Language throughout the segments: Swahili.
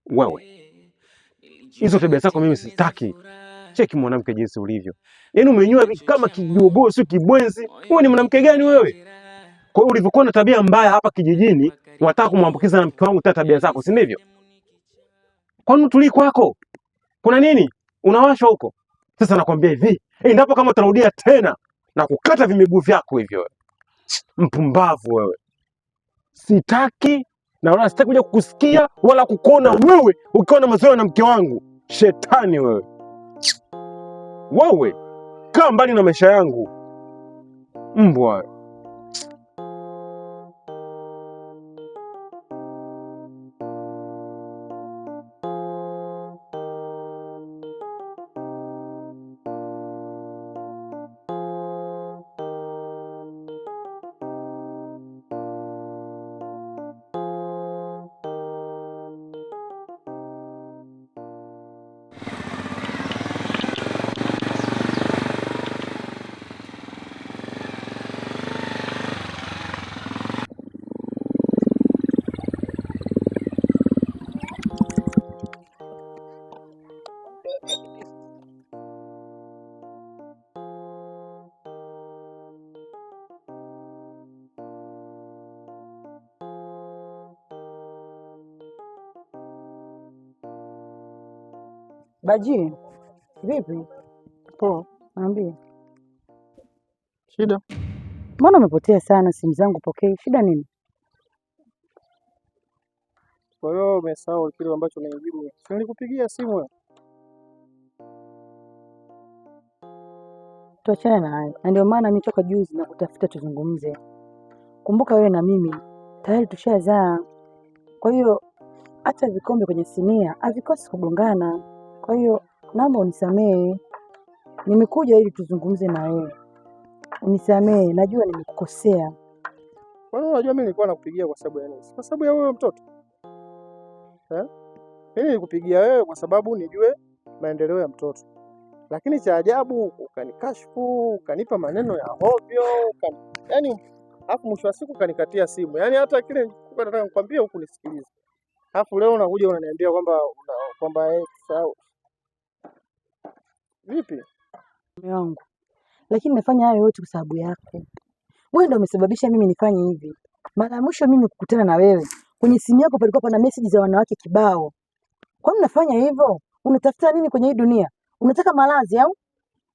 Wewe hizo tabia zako mimi sitaki. Cheki mwanamke jinsi ulivyo, yaani umenyoa kama kijogoo, sio kibwenzi. Wewe ni mwanamke gani wewe? Kwa hiyo ulivyokuwa na tabia mbaya hapa kijijini, unataka kumwambukiza na mke wangu tena tabia zako, si ndivyo? Kwani tulii kwako kuna nini? Unawashwa huko. Sasa nakwambia hivi, endapo kama utarudia tena na kukata vimiguu vyako hivyo wewe. Mpumbavu wewe. Sitaki na wala sitaki kuja kukusikia wala kukuona wewe ukiwa na mazoea na mke wangu. Shetani wewe. Wewe kaa mbali na maisha yangu. Mbwa. Baji, vipi? Poa. Niambie. Shida? Mbona umepotea sana, simu zangu pokei? Shida nini? Kwa hiyo umesahau kile ambacho nilijibu. Si nilikupigia simu wewe? Tuachane na hayo. Na ndio maana nitoka juzi na kutafuta tuzungumze. Kumbuka wewe na mimi tayari tushazaa. Kwa hiyo hata vikombe kwenye sinia havikosi kugongana. Kwa hiyo naomba unisamehe. Nimekuja ili tuzungumze na wewe. Unisamehe, najua nimekukosea. Kwa hiyo unajua mimi nilikuwa nakupigia kwa sababu ya nini? Kwa sababu ya wewe mtoto. Mimi nilikupigia wewe kwa sababu nijue maendeleo ya mtoto. Lakini cha ajabu ukanikashfu, ukanipa maneno ya hovyo, yaani alafu mwisho wa siku ukanikatia simu. Yaani hata kile nilikuwa nataka nikwambie hukunisikiliza. Alafu leo unakuja unaniambia kwamba sawa. Vipi? Mume wangu. Lakini nafanya hayo yote kwa sababu yako. Wewe ndio umesababisha mimi nifanye hivi. Mara mwisho mimi kukutana na wewe, kwenye simu yako palikuwa pana message za wanawake kibao. Kwa nini unafanya hivyo? Unatafuta nini kwenye hii dunia? Unataka malazi au?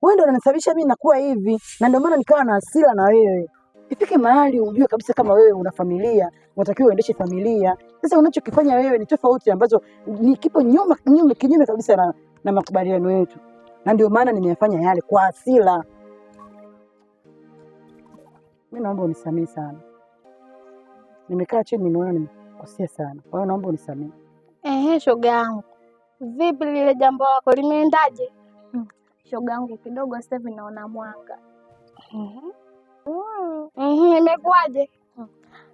Wewe ndio unasababisha mimi nakuwa hivi, na ndio maana nikawa na hasira na wewe. Ifike mahali ujue kabisa kama wewe una familia, unatakiwa uendeshe familia. Sasa unachokifanya wewe ni tofauti ambazo ni kipo kinyume kabisa na makubaliano yetu. Na ndio maana nimeyafanya yale kwa hasira. Mimi naomba unisamehe sana. Nimekaa chini nimeona nimekosea sana. Kwa hiyo naomba unisamehe. Shoga yangu. Vipi lile jambo lako limeendaje? Shoga yangu kidogo sasa hivi naona mwanga. Imekuaje?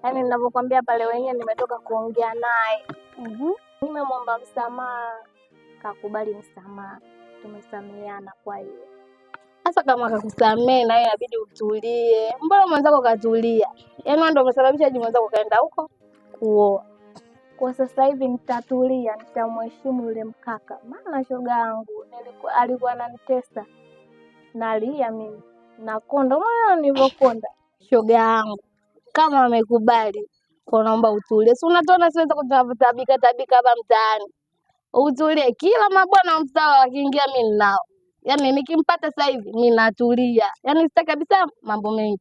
Yaani ninavyokuambia pale wenyewe nimetoka kuongea naye. Nimemwomba msamaha, kakubali msamaha. Tumesameheana kwa hiyo. Sasa kama kakusamehe na wewe inabidi utulie. Mbona mwenzako katulia? Yaani ndio umesababisha mwenzako kaenda huko kuoa. Kwa sasa hivi nitatulia, nitamheshimu yule mkaka. Maana shoga yangu alikuwa ananitesa. Nalia mimi. Nakonda moyo nilivyokonda. Shoga yangu kama amekubali, kwa naomba utulie. Si unatona siweza kutabika hapa mtaani. Utulie, kila mabwana msawa wakiingia mimi nao. Yaani nikimpata sasa hivi mimi natulia. Yaani sitaki kabisa mambo mengi.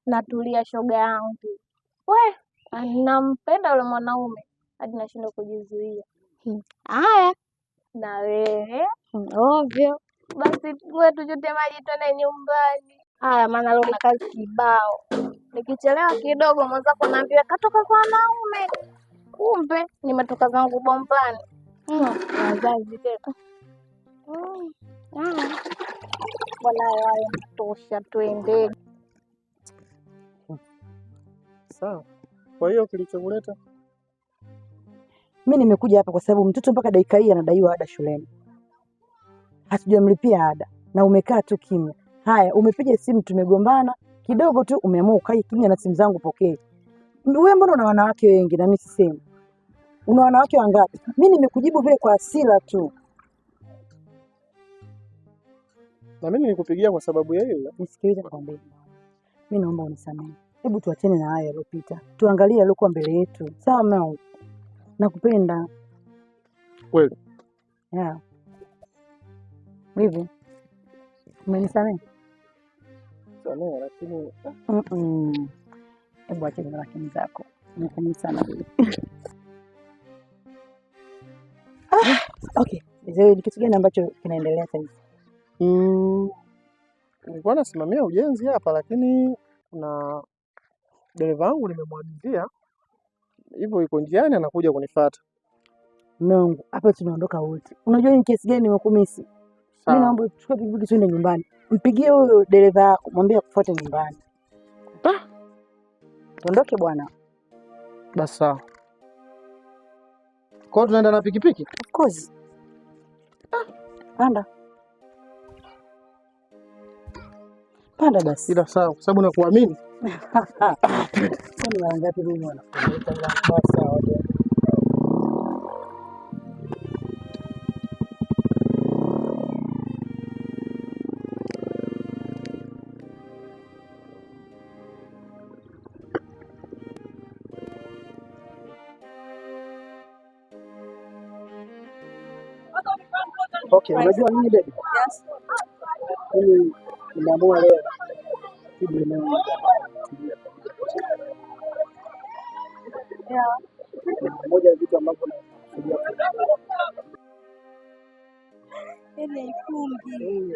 Natulia shoga yangu. Nampenda yule mwanaume hadi nashindwa kujizuia. Haya. Na wewe ovyo. Basi wewe tuchote maji twende nyumbani. Haya maana leo na kazi kibao. Nikichelewa kidogo mwenzako naambia katoka kwa wanaume. Kumbe nimetoka zangu bombani. Wazazi tena. Bwana wao tosha twende. Sawa. Kwa hiyo kilichokuleta? Mimi nimekuja hapa kwa sababu mtoto mpaka dakika hii anadaiwa ada shuleni. Hatujamlipia ada na umekaa tu kimya. Haya, umepiga simu tumegombana, kidogo tu umeamua ukae kimya na simu zangu pokee. Wewe mbona una wanawake wengi na mimi sisemi? Una wanawake wangapi? Mimi nimekujibu vile kwa hasira tu. Na mimi nilikupigia kwa sababu ya hiyo. Nisikilize nikwambie. Mimi naomba unisamehe. Hebu tuachane na haya yaliyopita. Tuangalie yaliyokuwa mbele yetu. Sawa mama? Nakupenda. Kweli? Yeah. Hivi. Umenisamehe? Samehe lakini Hebu acha na lakini zako. Nakupenda sana. Okay. Ni kitu gani ambacho kinaendelea sasa hivi? Nilikuwa nasimamia ujenzi hapa, lakini kuna dereva wangu nimemwagizia, hivyo yuko njiani anakuja kunifuata. Mungu, hapa tunaondoka wote. Unajua ni kiasi gani nimekumisi? Mimi naomba tuchukue pikipiki twende nyumbani. Mpigie huyo dereva wako, mwambie akufuate nyumbani. Tuondoke bwana. Basi sawa. Kwa hiyo tunaenda na pikipiki? Of course. Panda. Panda basi. Ila sawa, kwa sababu nakuamini. Sasa ngapi mimi wanakuita ila basi sawa. Okay, unajua nini baby? Yes. Mimi nimeamua leo kuje leo. Yeah. Moja ya vitu ambavyo nafikiria ile fungi.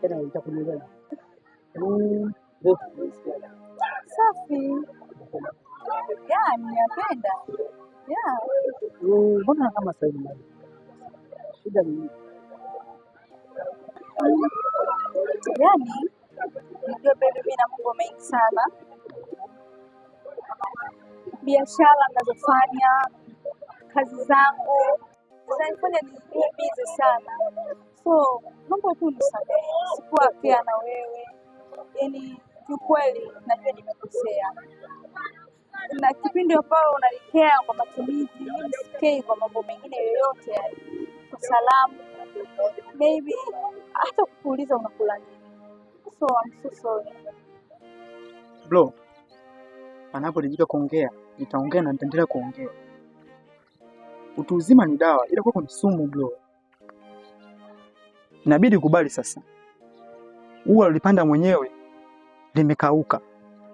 Tena nitakueleza. Safi. Yeah, ninapenda. Yeah. Mbona kama sasa hivi? Shida ni yani, ndio baby, mimi na mambo mengi sana. Biashara ninazofanya, kazi zangu zinanifanya niwe busy sana. So, mambo tu nisamehe. Sikuwa pia na wewe. Yaani kiukweli najua nimekosea. Na kipindi ambao unanikea kwa matumizi, mimi sikei kwa mambo mengine yoyote yani. Kwa salamu. Maybe hata kukuuliza unakula nini. So I'm so sorry. Bro, anapolijika kuongea, nitaongea na nitaendelea kuongea. Utu uzima ni dawa, ila kwako ni sumu bro. Inabidi kubali sasa. Ua ulipanda mwenyewe limekauka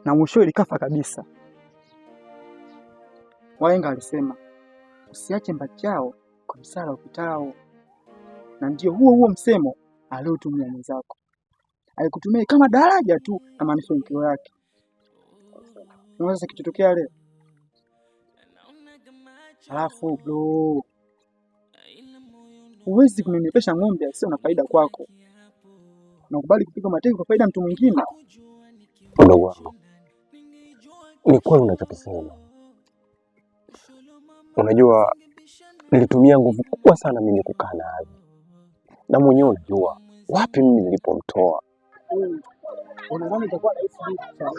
na mwishowe likafa kabisa. Wahenga alisema, usiache mbachao kwa msala upitao. Na ndio huo msemo aliotumia mwenzako. Alikutumia kama daraja tu na mafanikio yake. Unaweza kitotokea leo. Alafu bro, huwezi kunenepesha ng'ombe asio na faida kwako. Unakubali kupiga mateke kwa faida mtu mwingine. Mdogo wangu, ni kweli unachokisema. Unajua nilitumia nguvu kubwa sana mimi kukaa naye. Na mwenyewe unajua wapi mimi nilipomtoa. Unadhani itakuwa rahisi sana?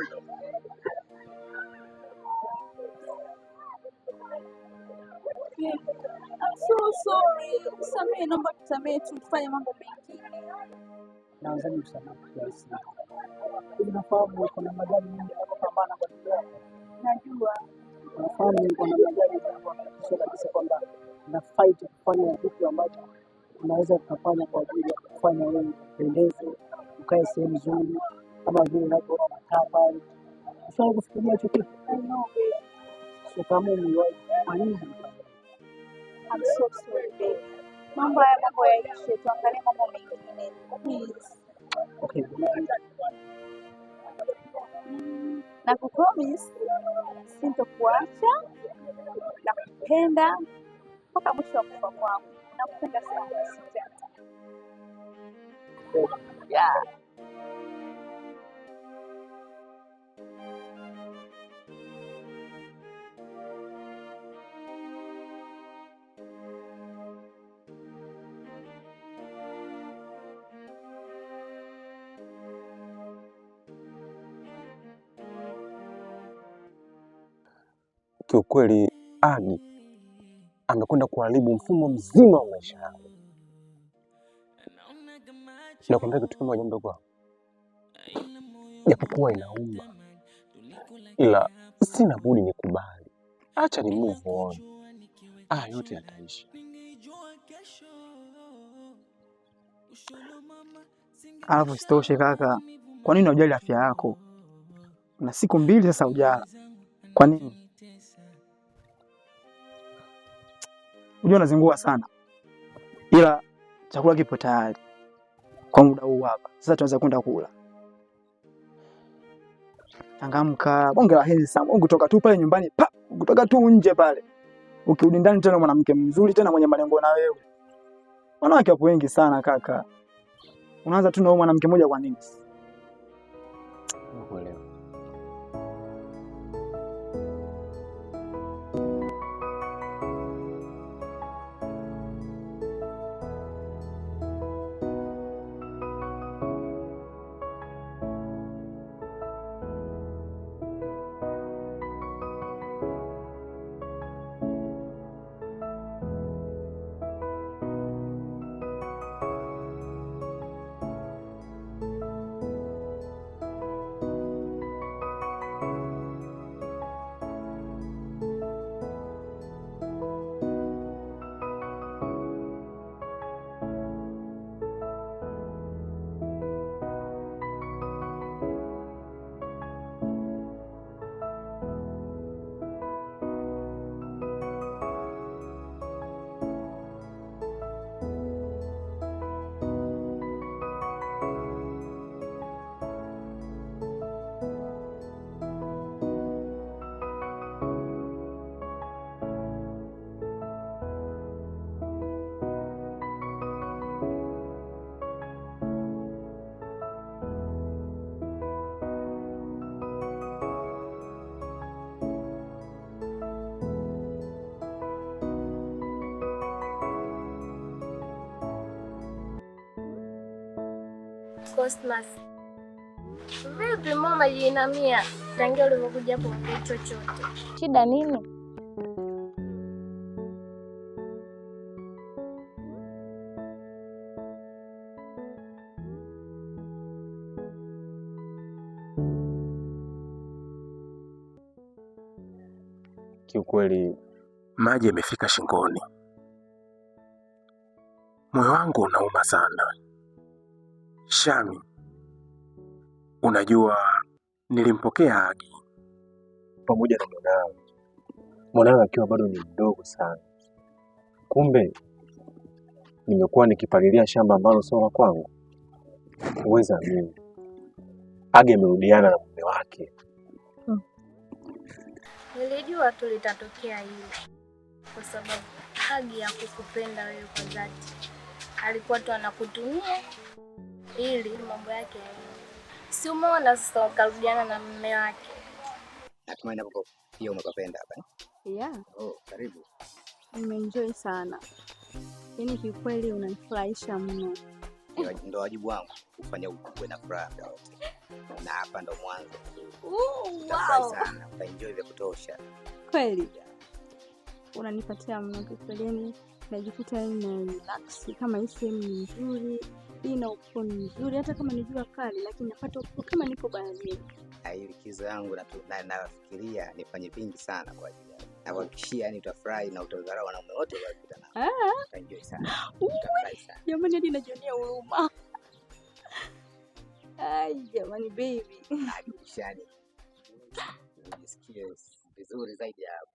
I'm so sorry. Samehe, naomba tusamehe, tufanye mambo mengine. Nadhani msamaha kiasi. Unafahamu kuna magari mengi yanapambana kwa dunia. Najua. Unafahamu kuna magari yanapambana kabisa kwamba na fight kufanya vitu ambavyo unaweza kufanya kwa ajili ya kufanya wewe upendeze, ukae sehemu nzuri, kama vile unavyoona mataa pale. Ushawahi kufikiria hicho kitu? So kama umewahi, kwa nini? I'm so sorry baby. Mambo yaishe, tuangalie mambo mengine. Please. Okay. Na kupromise sintokuacha na kupenda mpaka mwisho wa kufa kwangu. Nakupenda sana. Yeah. Kiukweli Agi, amekwenda kuharibu mfumo mzima wa maisha yangu. Nakwambia kitu kimoja mdogo wangu, japokuwa inauma, ila sina budi nikubali. Acha ni move on. Yote yataisha. Alafu isitoshe kaka, kwa nini unajali afya yako? Na siku 2 sasa hujala. Kwa nini? Unajua unazingua sana. Ila chakula kipo tayari. Kwa muda huu hapa. Sasa tunaweza kwenda kula. Changamka, bonge la hezi sana. Ukitoka tu pale nyumbani, ukitoka tu nje pale. Ukirudi ndani tena mwanamke mzuri tena mwenye malengo na wewe. Wanawake wapo wengi sana kaka. Unaanza tu na wewe mwanamke mmoja kwa nini? Nakuelewa. Cosmas. Vipi mama jinamia? Tangia ulivyokuja hapo ongea chochote. Shida nini? Kiukweli maji yamefika shingoni. Moyo wangu unauma sana. Shami, unajua nilimpokea Agi pamoja na mwanawe akiwa bado ni mdogo sana. Kumbe nimekuwa nikipalilia shamba ambalo sio la kwangu. Uweza mimi, Agi amerudiana na mume wake. Nilijua tu litatokea hili kwa sababu Agi hakukupenda wewe kwa dhati. Alikuwa tu anakutumia ili mambo yake yaende. Si umeona sasa wakarudiana na mume wake. Natumai hapo pia umepapenda hapa. Yeah. Oh, karibu. Nimeenjoy sana. Yaani kiukweli unanifurahisha mno. Ndio wajibu wangu kufanya uwe na furaha yote. Na hapa ndo mwanzo. Wow. Sana, utaenjoy vya kutosha. Kweli. Unanipatia mno kiukweli, yaani najikuta na relax kama hii sehemu ni nzuri, hii na uko nzuri, hata kama ni jua kali lakini napata uko kama niko baharini. Hii likizo yangu nafikiria nifanye vingi sana kwa ajili yako. Na kuhakikishia yani utafurahi na utadharau wanaume wote waliokutana. Utaenjoy sana. Jamani hadi najionea huruma. Ai jamani baby. Akishani. Nisikie vizuri zaidi hapo.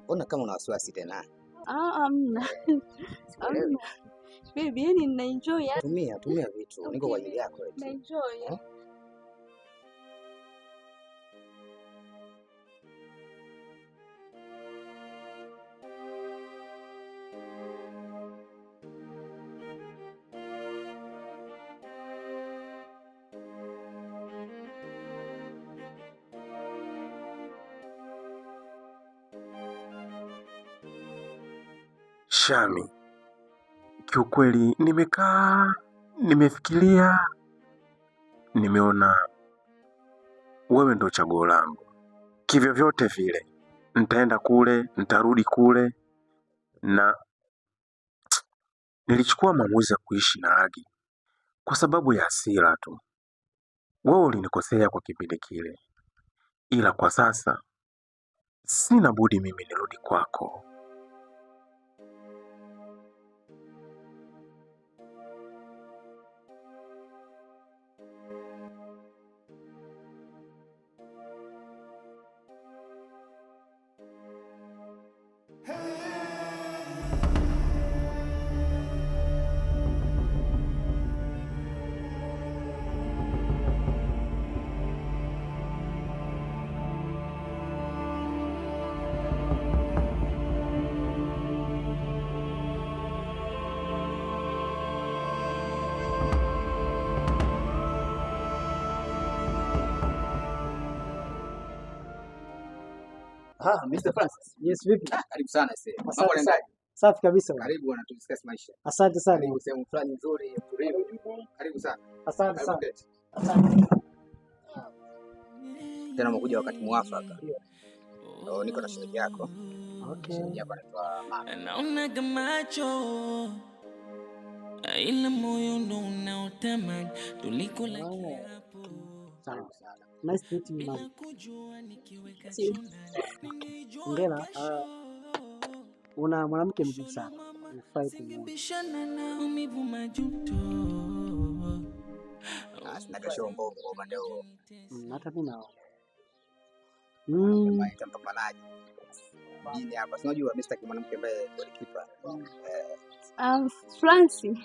Ona kama una wasiwasi tena. Amna. Amna. Baby, yani ninaenjoy. Tumia vitu. Niko kwa ajili yako eti. Naenjoy. Shami, kiukweli nimekaa, nimefikiria, nimeona wewe ndo chaguo langu. Kivyo vyote vile, nitaenda kule, nitarudi kule, na nilichukua maamuzi ya kuishi na Agi kwa sababu ya hasira tu. Wewe ulinikosea kwa kipindi kile, ila kwa sasa sina budi mimi nirudi kwako. Mr. Francis. Yes, vipi? Karibu sana sasa. Mambo Asante sana. yanaendaje? Safi kabisa. Karibu bwana, tudiscuss maisha. Asante sana. Karibu sehemu fulani nzuri, tulivu. Karibu sana. Asante sana. Asante. Tena umekuja wakati mwafaka. Niko na shilingi yako. Okay. Shilingi yako anaitwa Mama. Naona gamacho ila moyo ndo unaotamani tulikula kiapo. Sawa. Nice to meet you, ma'am. Ngela, una mwanamke mzuri sana. Unafai Bishana na maumivu majuto. Sina kesho mbongo kwa upande huo. hata mimi naona. Maita mpambanaji. Mjini hapa. Si unajua Mr. mwanamke ambaye golikipa. Francis.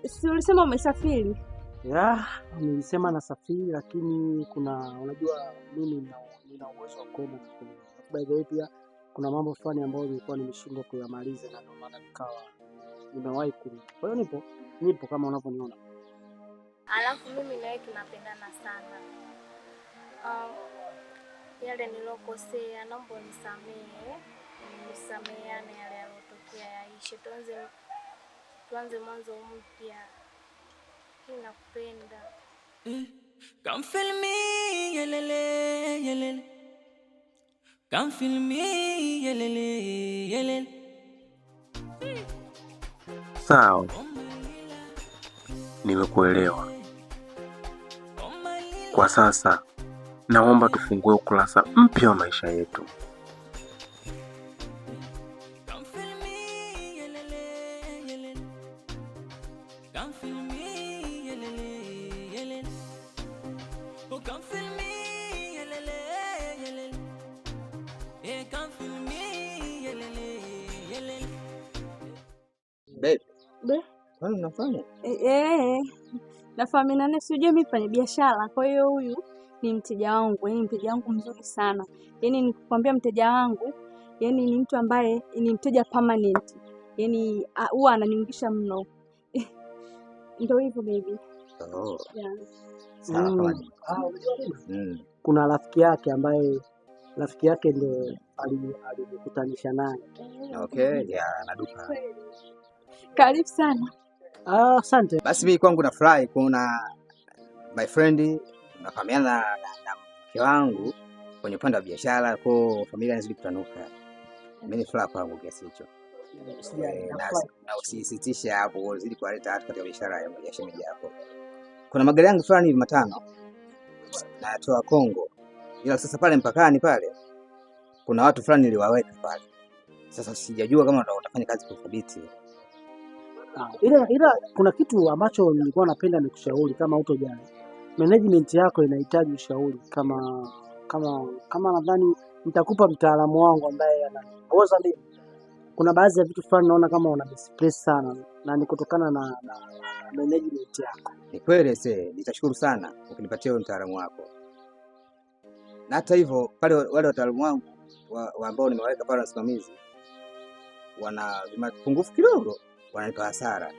Si ulisema umesafiri? Nilisema nasafiri, lakini unajua mimi nina uwezo wa kwenda na kurudi. By the way, pia kuna mambo fulani ambayo nilikuwa nimeshindwa kuyamaliza na ndio maana nikawa nimewahi kurudi. Kwa hiyo nipo kama unavyoniona. Alafu mimi na wewe tunapendana sana. Yale nilokosea naomba unisamehe. Nisameheane yale yalotokea yaishe. Tuanze mwanzo mpya. Nakupenda. Come feel me, yelele, yelele. Come feel me, yelele, yelele. Sawa, nimekuelewa. Kwa sasa naomba tufungue ukurasa mpya wa maisha yetu. Kwani unafanya? Nafahamina naye, sijui mimi fanya biashara. Kwa hiyo huyu ni mteja wangu, mteja wangu mzuri sana. Nikikwambia mteja wangu, ni mtu ambaye ni mteja permanent. Huwa ananiungisha mno. Ndio hivyo baby. Yeah. Kuna rafiki yake ambaye ndio alikutanisha naye. Okay, na duka. Karibu sana. Asante. Basi mimi kwangu nafurahi kuona my friend nafahamiana na mke wangu kwenye upande wa biashara, kwa familia inazidi kutanuka. Mimi ni furaha kwangu kiasi hicho. Na usisitisha hapo, uzidi kuleta hata katika biashara ya shemeji yako. Kuna magari yangu fulani hivi 5 natoa Kongo, ila sasa pale mpakani pale kuna watu fulani niliwaweka pale. Sasa sijajua kama utafanya kazi kwa thabiti. Ila kuna kitu ambacho nilikuwa napenda nikushauri kama utojali. Management yako inahitaji ushauri kama nadhani nitakupa mtaalamu wangu ambaye anaongoza mimi. Kuna baadhi ya vitu fulani naona kama una misplace sana na ni kutokana na management yako. Ni kweli nitashukuru sana ukinipatia mtaalamu wako. Na hata hivyo pale wale wataalamu wangu ambao nimeweka pale wasimamizi wana mapungufu kidogo, wananipa hasara.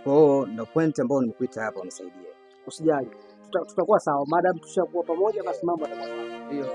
Kwa hiyo ndio point ambao nimekuita hapa unisaidie. Usijali. Tutakuwa sawa. Madam tushakuwa pamoja basi mambo yatakuwa sawa. Ndio.